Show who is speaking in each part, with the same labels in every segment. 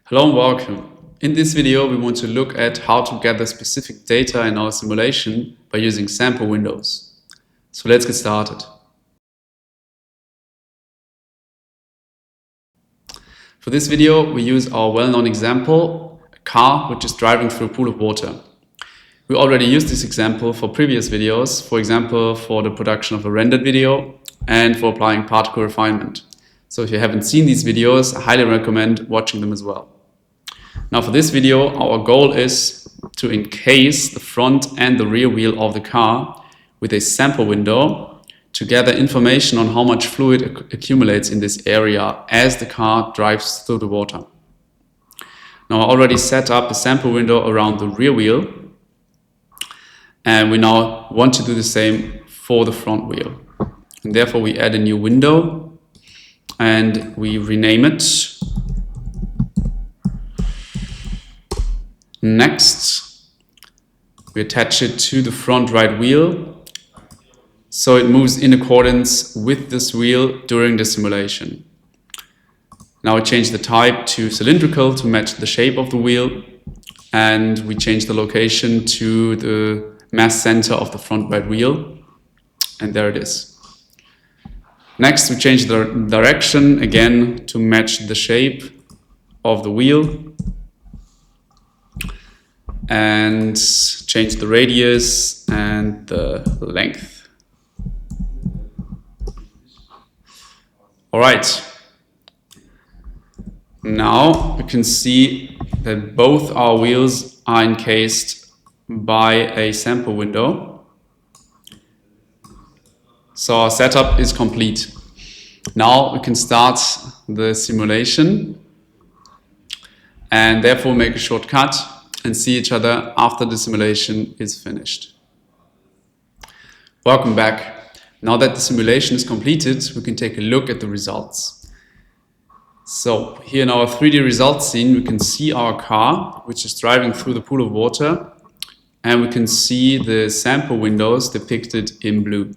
Speaker 1: Hello and welcome. In this video, we want to look at how to gather specific data in our simulation by using sample windows. So let's get started. For this video, we use our well-known example, a car which is driving through a pool of water. We already used this example for previous videos, for example, for the production of a rendered video and for applying particle refinement. So if you haven't seen these videos, I highly recommend watching them as well. Now for this video, our goal is to encase the front and the rear wheel of the car with a sample window to gather information on how much fluid accumulates in this area as the car drives through the water. Now I already set up a sample window around the rear wheel, and we now want to do the same for the front wheel. And therefore we add a new window and we rename it. Next, we attach it to the front right wheel, so it moves in accordance with this wheel during the simulation. Now we change the type to cylindrical to match the shape of the wheel, and we change the location to the mass center of the front right wheel, and there it is. Next, we change the direction again to match the shape of the wheel, and change the radius and the length. All right. Now we can see that both our wheels are encased by a sample window. So our setup is complete. Now we can start the simulation and therefore make a shortcut and see each other after the simulation is finished. Welcome back. Now that the simulation is completed, we can take a look at the results. So here in our 3D results scene, we can see our car, which is driving through the pool of water, and we can see the sample windows depicted in blue.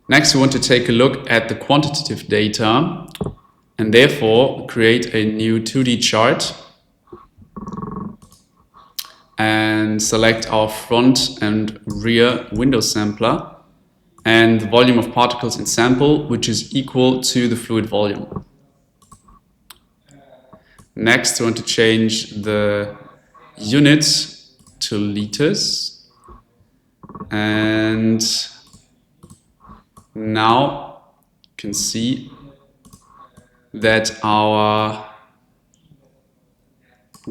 Speaker 1: Next, we want to take a look at the quantitative data, and therefore create a new 2D chart and select our front and rear window sampler and the volume of particles in sample, which is equal to the fluid volume. Next, we want to change the units to liters, and now you can see that our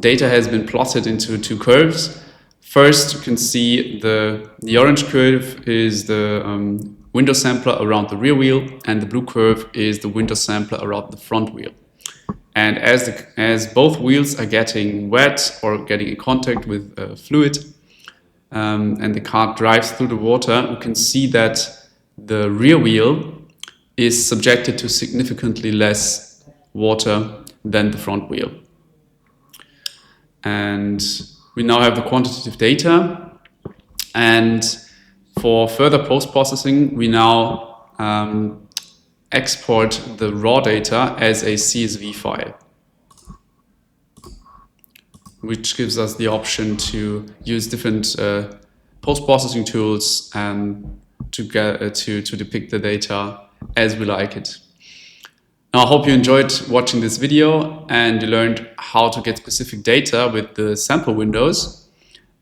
Speaker 1: data has been plotted into two curves. First, you can see the orange curve is the window sampler around the rear wheel, and the blue curve is the window sampler around the front wheel. And as both wheels are getting wet or getting in contact with fluid, and the car drives through the water, you can see that the rear wheel is subjected to significantly less water than the front wheel. And we now have the quantitative data, and for further post-processing we now export the raw data as a CSV file, which gives us the option to use different post-processing tools to depict the data as we like it. Now, I hope you enjoyed watching this video and you learned how to get specific data with the sample windows.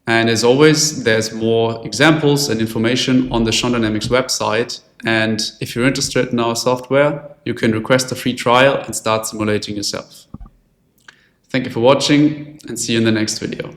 Speaker 1: And as always, there's more examples and information on the shonDy website. And if you're interested in our software, you can request a free trial and start simulating yourself. Thank you for watching, and see you in the next video.